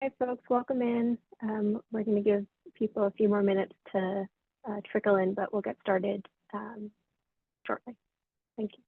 Hi, folks. Welcome in. We're going to give people a few more minutes to trickle in, but we'll get started shortly. Thank you.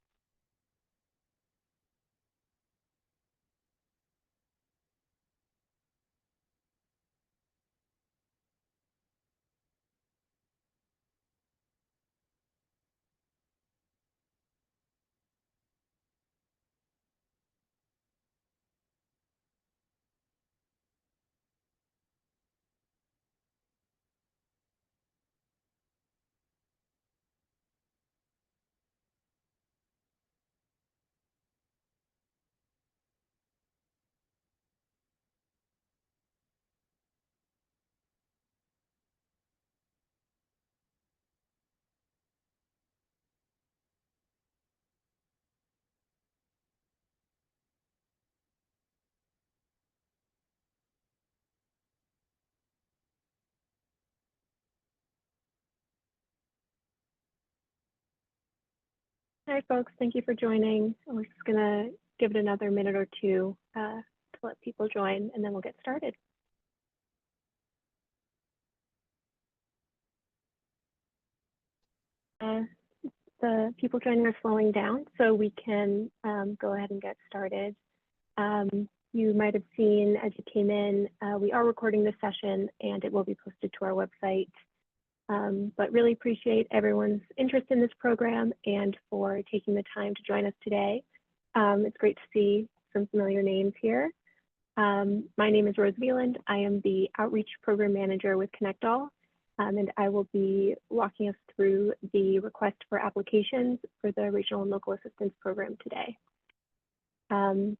Hi, folks. Thank you for joining. We're just going to give it another minute or two to let people join, and then we'll get started. The people joining are slowing down, so we can go ahead and get started. You might have seen as you came in, we are recording this session and it will be posted to our website. But really appreciate everyone's interest in this program and for taking the time to join us today. It's great to see some familiar names here. My name is Rose Veland. I am the Outreach Program Manager with ConnectAll, and I will be walking us through the request for applications for the Regional and Local Assistance Program today.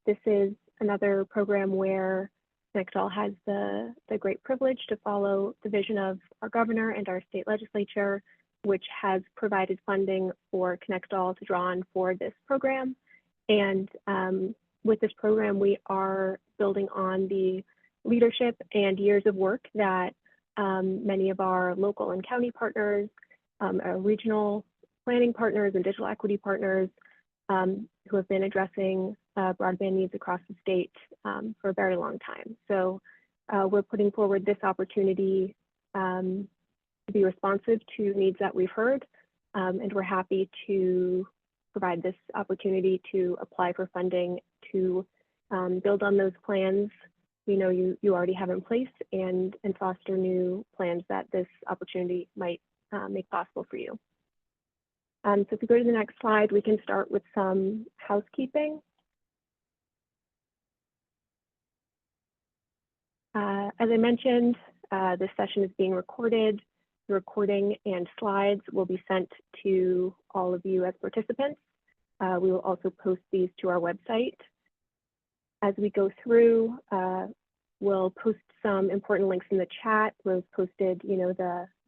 This is another program where ConnectAll has the great privilege to follow the vision of our governor and our state legislature, which has provided funding for ConnectAll to draw on for this program. And with this program, we are building on the leadership and years of work that many of our local and county partners, our regional planning partners and digital equity partners who have been addressing broadband needs across the state for a very long time. So we're putting forward this opportunity to be responsive to needs that we've heard, and we're happy to provide this opportunity to apply for funding to build on those plans you already have in place and foster new plans that this opportunity might make possible for you. So if we go to the next slide, we can start with some housekeeping. As I mentioned, this session is being recorded. The recording and slides will be sent to all of you as participants. We will also post these to our website. As we go through, we'll post some important links in the chat. We've posted,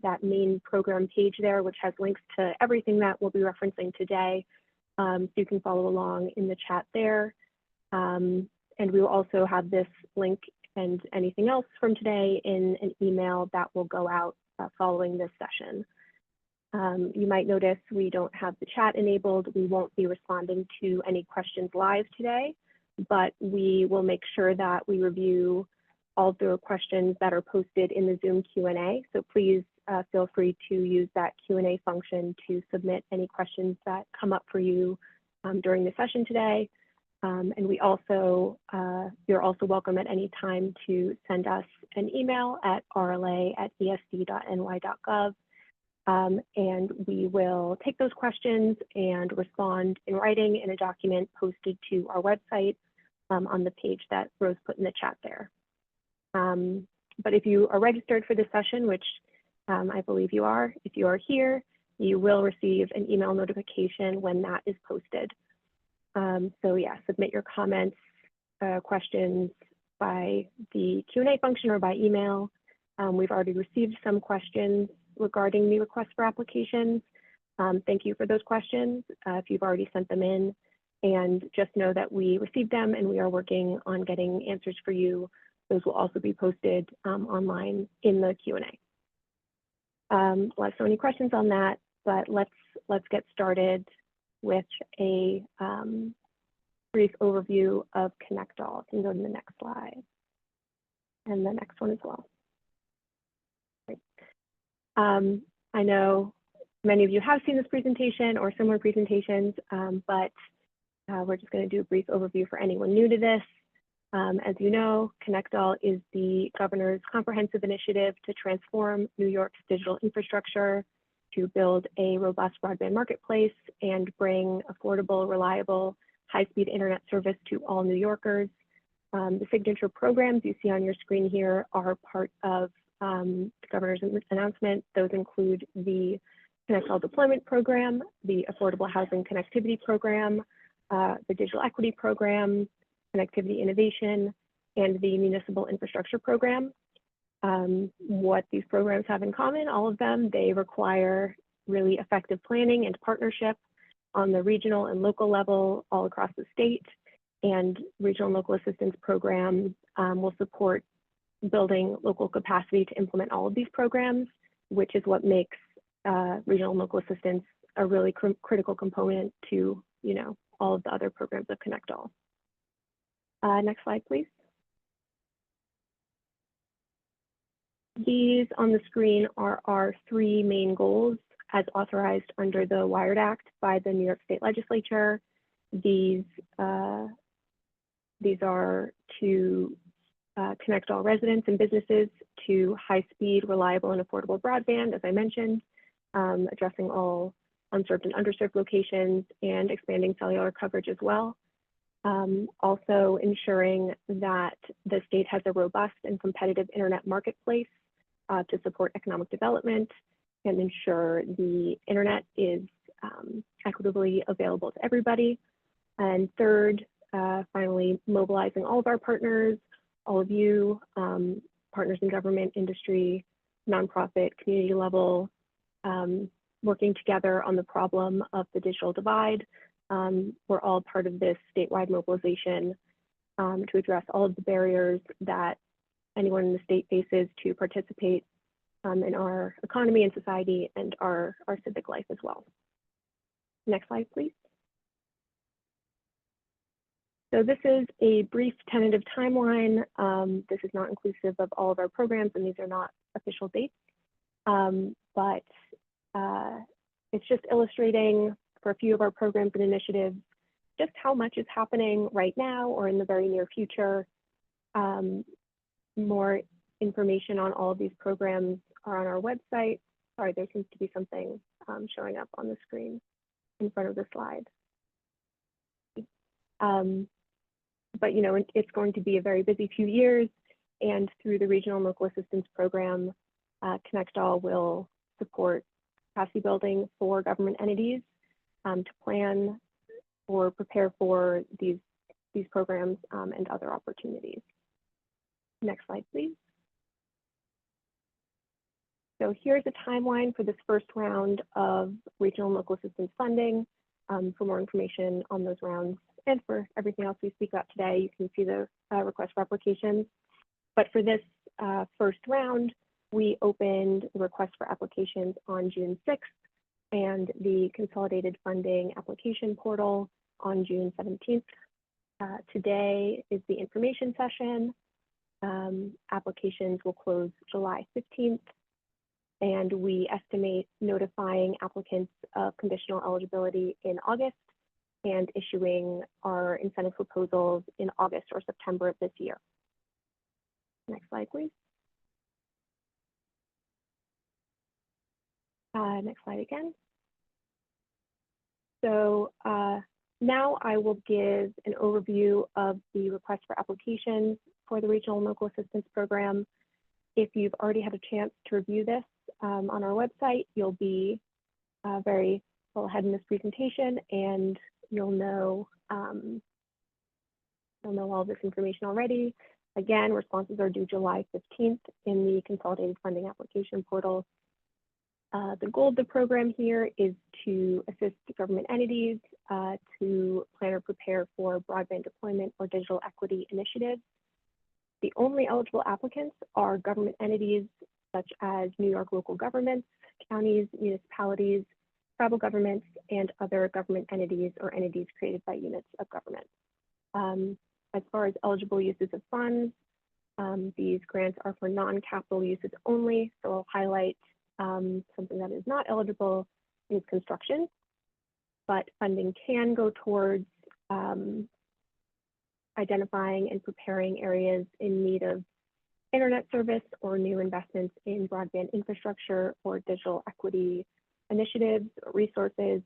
that main program page there, which has links to everything that we'll be referencing today. So you can follow along in the chat there. And we will also have this link and anything else from today in an email that will go out following this session. You might notice we don't have the chat enabled. We won't be responding to any questions live today, but we will make sure that we review all the questions that are posted in the Zoom Q&A. So please feel free to use that Q&A function to submit any questions that come up for you during the session today. And you're also welcome at any time to send us an email at rla@esd.ny.gov. And we will take those questions and respond in writing in a document posted to our website on the page that Rose put in the chat there. But if you are registered for this session, which I believe you are, if you are here, you will receive an email notification when that is posted. So yeah, submit your comments, questions by the Q&A function or by email. We've already received some questions regarding the request for applications. Thank you for those questions if you've already sent them in. And just know that we received them and we are working on getting answers for you. Those will also be posted online in the Q&A. Less so any questions on that, but let's get started with a brief overview of ConnectAll. You can go to the next slide. and the next one as well. Great. I know many of you have seen this presentation or similar presentations, but we're just going to do a brief overview for anyone new to this. As you know, Connect All is the governor's comprehensive initiative to transform New York's digital infrastructure, to build a robust broadband marketplace and bring affordable, reliable, high-speed internet service to all New Yorkers. The signature programs you see on your screen here are part of the governor's announcement. Those include the Connect All Deployment Program, the Affordable Housing Connectivity Program, the Digital Equity Program, Connectivity Innovation, and the Municipal Infrastructure Program. What these programs have in common, all of them, they require really effective planning and partnership on the regional and local level all across the state. And Regional and Local Assistance Program will support building local capacity to implement all of these programs, which is what makes regional and local assistance a really critical component to, all of the other programs of Connect All. Next slide, please. These on the screen are our three main goals as authorized under the WIRED Act by the New York State Legislature. These are to connect all residents and businesses to high-speed, reliable, and affordable broadband, as I mentioned, addressing all unserved and underserved locations and expanding cellular coverage as well. Also ensuring that the state has a robust and competitive internet marketplace to support economic development and ensure the internet is equitably available to everybody. And third, finally, mobilizing all of our partners, all of you, partners in government, industry, nonprofit, community level, working together on the problem of the digital divide. We're all part of this statewide mobilization to address all of the barriers that anyone in the state faces to participate in our economy and society and our civic life as well. Next slide, please. So this is a brief tentative timeline. This is not inclusive of all of our programs, and these are not official dates, but it's just illustrating for a few of our programs and initiatives just how much is happening right now or in the very near future. More information on all of these programs are on our website. Sorry, there seems to be something showing up on the screen in front of the slide. But it's going to be a very busy few years, and through the Regional and Local Assistance Program, Connect All will support capacity building for government entities to plan or prepare for these programs and other opportunities. Next slide, please. So here's a timeline for this first round of regional and local assistance funding. For more information on those rounds and for everything else we speak about today, you can see the request for applications. But for this first round, we opened the request for applications on June 6th and the consolidated funding application portal on June 17th. Today is the information session. Applications will close July 15th, and we estimate notifying applicants of conditional eligibility in August and issuing our incentive proposals in August or September of this year. Next slide, please. Next slide again. So now I will give an overview of the request for applications for the Regional and Local Assistance Program. If you've already had a chance to review this on our website, you'll be very well ahead in this presentation, and you'll know all this information already. Again, responses are due July 15th in the consolidated funding application portal. The goal of the program here is to assist government entities to plan or prepare for broadband deployment or digital equity initiatives. The only eligible applicants are government entities such as New York local governments, counties, municipalities, tribal governments, and other government entities or entities created by units of government. As far as eligible uses of funds, These grants are for non-capital uses only, so I'll highlight something that is not eligible is construction, but funding can go towards identifying and preparing areas in need of internet service or new investments in broadband infrastructure or digital equity initiatives or resources,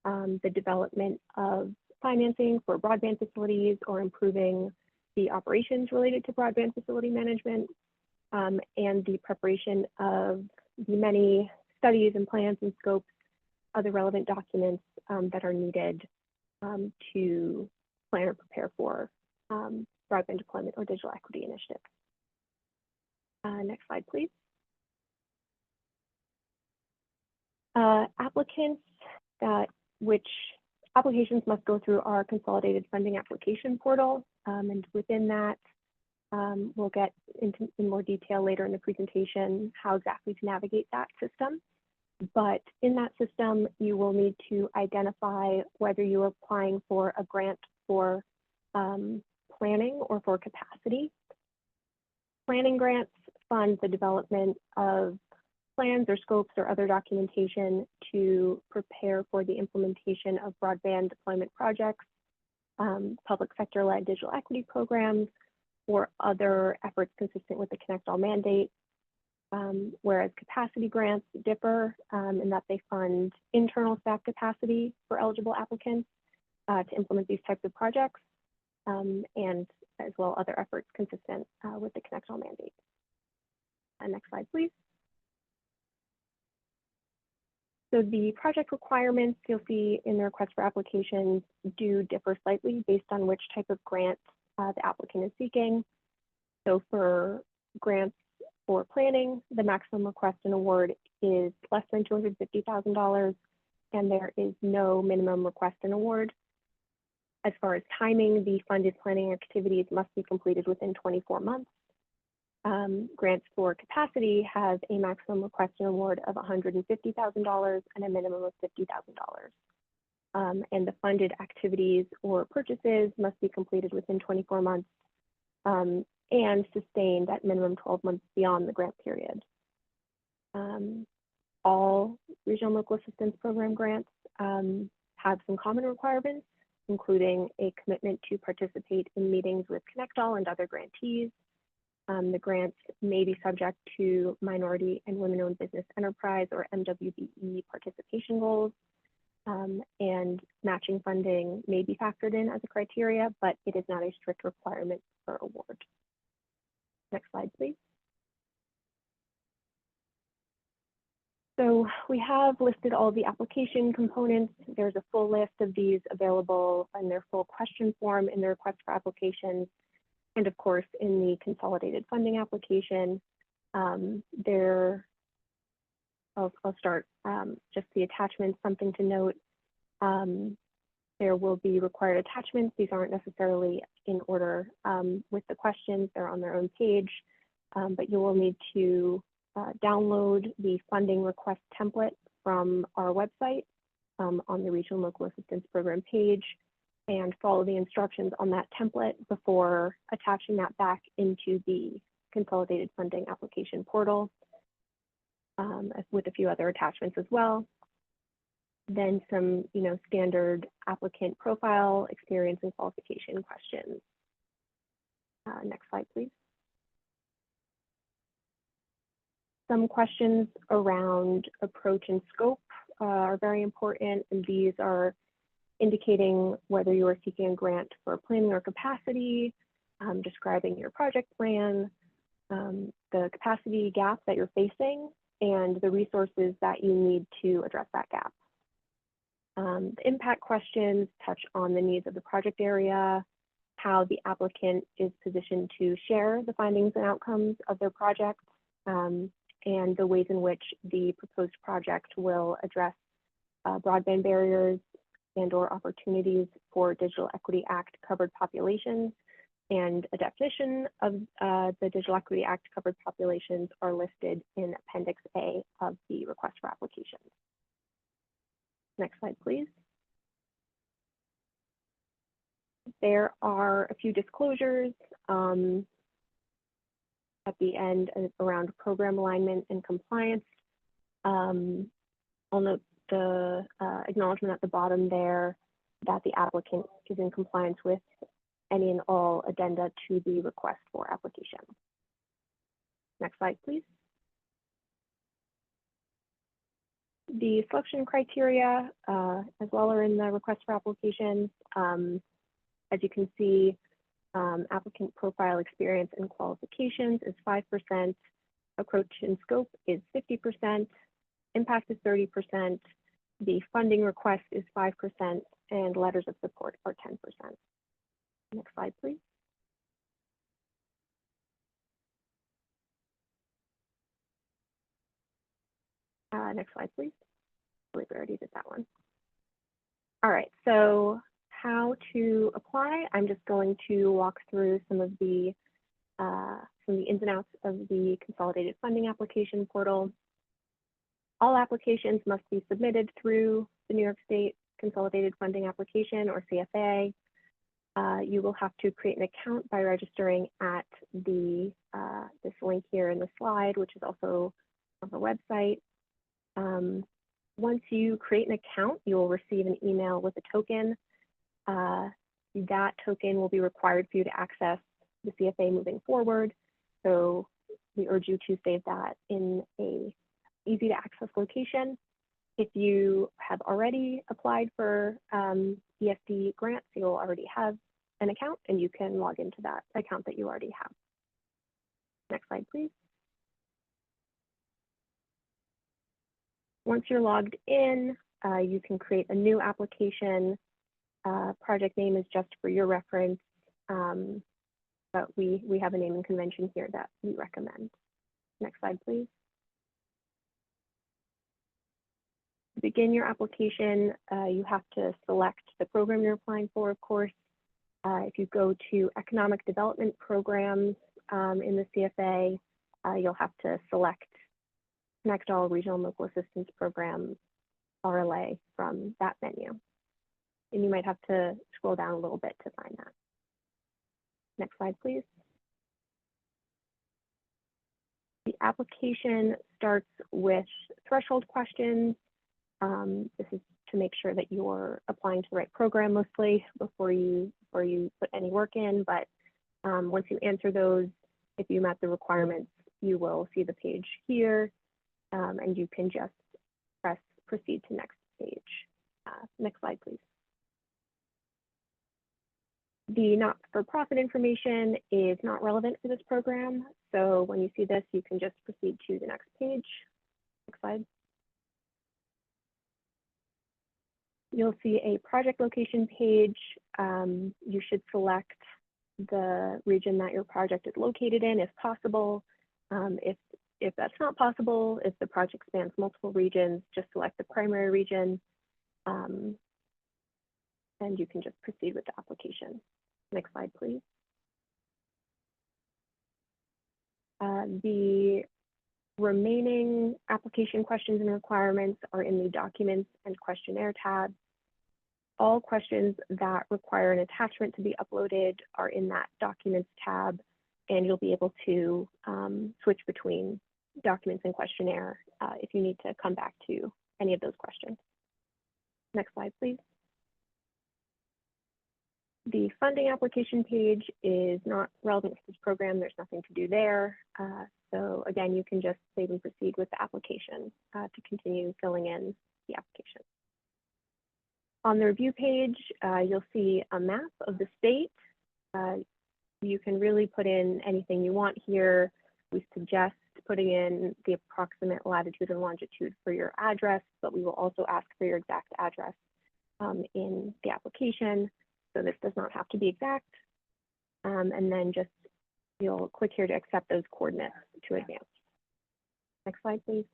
the development of financing for broadband facilities or improving the operations related to broadband facility management, and the preparation of the many studies and plans and scopes, other relevant documents that are needed to plan or prepare for broadband deployment or digital equity initiatives. Next slide, please. Applicants which applications must go through our consolidated funding application portal, and within that, we'll get into in more detail later in the presentation how exactly to navigate that system. But in that system, you will need to identify whether you are applying for a grant for planning or for capacity. Planning grants fund the development of plans or scopes or other documentation to prepare for the implementation of broadband deployment projects, public sector-led digital equity programs, or other efforts consistent with the Connect All mandate. Whereas capacity grants differ in that they fund internal staff capacity for eligible applicants to implement these types of projects, and as well other efforts consistent with the Connect All mandate. Next slide, please. So the project requirements you'll see in the request for applications do differ slightly based on which type of grant the applicant is seeking. So for grants for planning, the maximum request and award is less than $250,000, and there is no minimum request and award. As far as timing, the funded planning activities must be completed within 24 months. Grants for capacity have a maximum request and award of $150,000 and a minimum of $50,000. And the funded activities or purchases must be completed within 24 months and sustained at minimum 12 months beyond the grant period. All regional and local assistance program grants have some common requirements, including a commitment to participate in meetings with Connect All and other grantees. The grants may be subject to minority and women-owned business enterprise or MWBE participation goals, and matching funding may be factored in as a criteria, but it is not a strict requirement for award. Next slide, please. So we have listed all the application components. There's a full list of these available in their full question form in the request for applications. And of course, in the consolidated funding application, I'll start just the attachments, something to note. There will be required attachments. These aren't necessarily in order with the questions, they're on their own page, but you will need to download the funding request template from our website on the Regional and Local Assistance Program page, and follow the instructions on that template before attaching that back into the consolidated funding application portal, with a few other attachments as well. Then some, standard applicant profile, experience, and qualification questions. Next slide, please. Some questions around approach and scope are very important, and these are indicating whether you are seeking a grant for planning or capacity, describing your project plan, the capacity gap that you're facing, and the resources that you need to address that gap. The impact questions touch on the needs of the project area, how the applicant is positioned to share the findings and outcomes of their project, and the ways in which the proposed project will address broadband barriers and/or opportunities for Digital Equity Act covered populations, and a definition of the Digital Equity Act covered populations are listed in Appendix A of the request for applications. Next slide, please. There are a few disclosures at the end around program alignment and compliance. I'll note the acknowledgement at the bottom there that the applicant is in compliance with any and all addenda to the request for application. Next slide, please. The selection criteria as well are in the request for applications. As you can see, applicant profile experience and qualifications is 5%, approach and scope is 50%, impact is 30%, the funding request is 5%, and letters of support are 10%. Next slide, please. Next slide, please. I believe we already did that one. All right, so how to apply? I'm just going to walk through some of the ins and outs of the Consolidated Funding Application Portal. All applications must be submitted through the New York State Consolidated Funding Application, or CFA. You will have to create an account by registering at this link here in the slide, which is also on the website. Once you create an account, you will receive an email with a token. That token will be required for you to access the CFA moving forward. So we urge you to save that in a easy to access location. If you have already applied for ESD grants, you'll already have an account and you can log into that account that you already have. Next slide, please. Once you're logged in, you can create a new application. Project name is just for your reference, but we have a naming convention here that we recommend. Next slide, please. To begin your application, you have to select the program you're applying for, of course. If you go to Economic Development Programs in the CFA, you'll have to select Connect All Regional and Local Assistance Program, RLA, from that menu. And you might have to scroll down a little bit to find that. Next slide, please. The application starts with threshold questions. This is to make sure that you're applying to the right program mostly before you put any work in. But once you answer those, if you met the requirements, you will see the page here, and you can just press proceed to next page. Next slide, please. The not-for-profit information is not relevant for this program. So when you see this, you can just proceed to the next page. Next slide. You'll see a project location page. You should select the region that your project is located in if possible. If that's not possible, if the project spans multiple regions, just select the primary region, and you can just proceed with the application. Next slide, please. The remaining application questions and requirements are in the Documents and Questionnaire tab. All questions that require an attachment to be uploaded are in that Documents tab, and you'll be able to switch between Documents and Questionnaire if you need to come back to any of those questions. Next slide, please. The funding application page is not relevant to this program. There's nothing to do there. So again, you can just save and proceed with the application to continue filling in the application. On the review page, you'll see a map of the state. You can really put in anything you want here. We suggest putting in the approximate latitude and longitude for your address, but we will also ask for your exact address in the application. So this does not have to be exact. And then just you'll click here to accept those coordinates to advance. Next slide, please.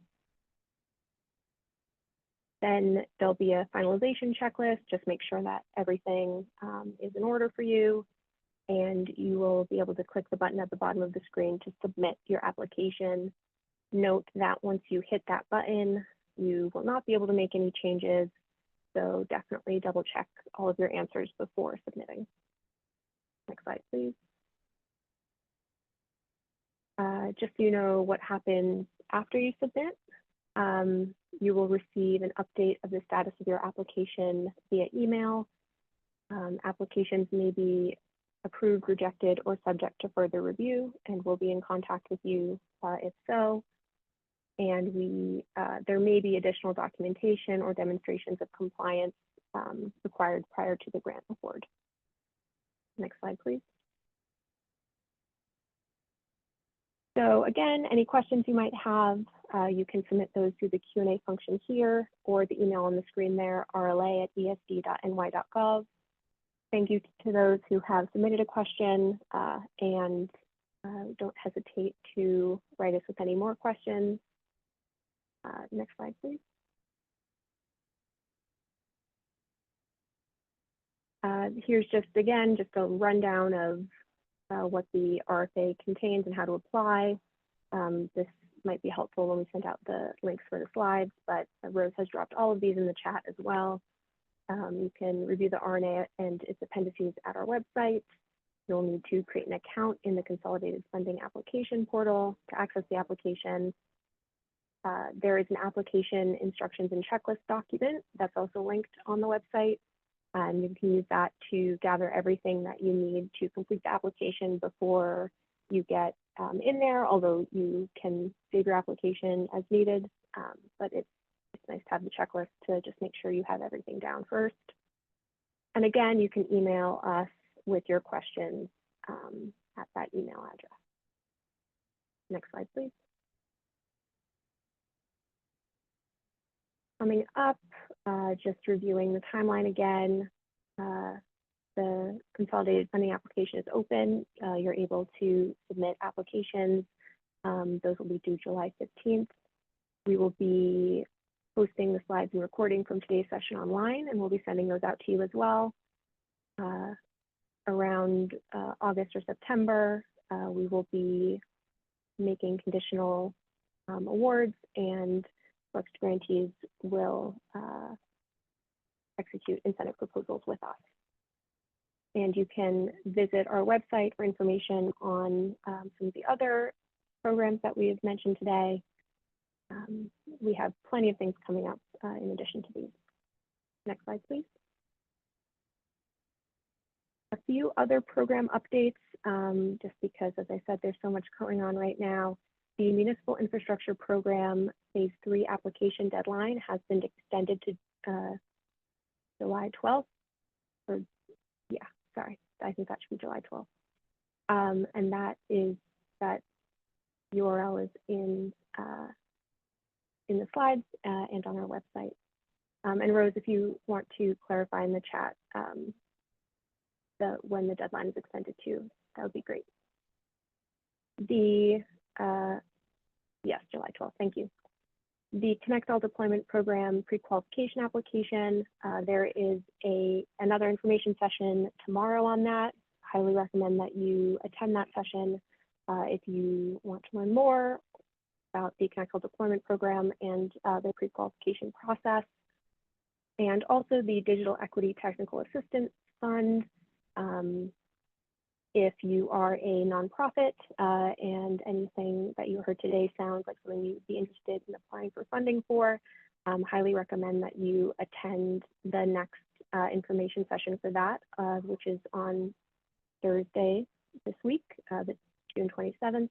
Then there'll be a finalization checklist. Just make sure that everything is in order for you. And you will be able to click the button at the bottom of the screen to submit your application. Note that once you hit that button, you will not be able to make any changes. So definitely double check all of your answers before submitting. Next slide, please. just so you know what happens after you submit, you will receive an update of the status of your application via email. Applications may be approved, rejected, or subject to further review, and we'll be in contact with you if so. And there may be additional documentation or demonstrations of compliance required prior to the grant award. Next slide, please. So again, any questions you might have, you can submit those through the Q&A function here or the email on the screen there, rla@esd.ny.gov. Thank you to those who have submitted a question, and don't hesitate to write us with any more questions. Next slide, please. Here's just a rundown of what the RFA contains and how to apply. This might be helpful when we send out the links for the slides, but Rose has dropped all of these in the chat as well. You can review the RNA and its appendices at our website. You'll need to create an account in the Consolidated Funding Application portal to access the application. There is an application instructions and checklist document that's also linked on the website. And you can use that to gather everything that you need to complete the application before you get in there, although you can save your application as needed, but it's nice to have the checklist to just make sure you have everything down first. And again, you can email us with your questions at that email address. Next slide, please. Coming up, just reviewing the timeline again, the consolidated funding application is open. You're able to submit applications. Those will be due July 15th. We will be posting the slides and recording from today's session online, and we'll be sending those out to you as well. Around August or September, we will be making conditional awards, and Flex grantees will execute incentive proposals with us. And you can visit our website for information on some of the other programs that we've mentioned today. We have plenty of things coming up in addition to these. Next slide, please. A few other program updates, just because, as I said, there's so much going on right now. The Municipal Infrastructure Program Phase 3 application deadline has been extended to July 12th. Or, yeah, sorry, I think that should be July 12th. And that URL is in the slides and on our website. And Rose, if you want to clarify in the chat when the deadline is extended to, that would be great. Yes, July 12th, thank you. The Connect All Deployment Program pre-qualification application, there is another information session tomorrow on that. Highly recommend that you attend that session if you want to learn more about the Connect All Deployment Program and the pre-qualification process. And also the Digital Equity Technical Assistance Fund. If you are a nonprofit and anything that you heard today sounds like something you'd be interested in applying for funding for, highly recommend that you attend the next information session for that, which is on Thursday this week, the June 27th,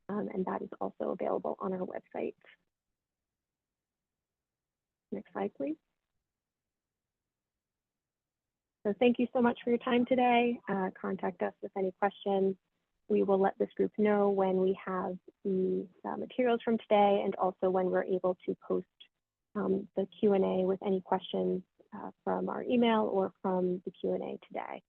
and that is also available on our website. Next slide, please. So thank you so much for your time today. Contact us with any questions. We will let this group know when we have the materials from today, and also when we're able to post the Q&A with any questions from our email or from the Q&A today.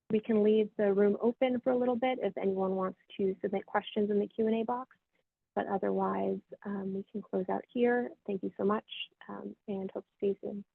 We can leave the room open for a little bit if anyone wants to submit questions in the Q&A box, but otherwise we can close out here. Thank you so much, and hope to see you soon.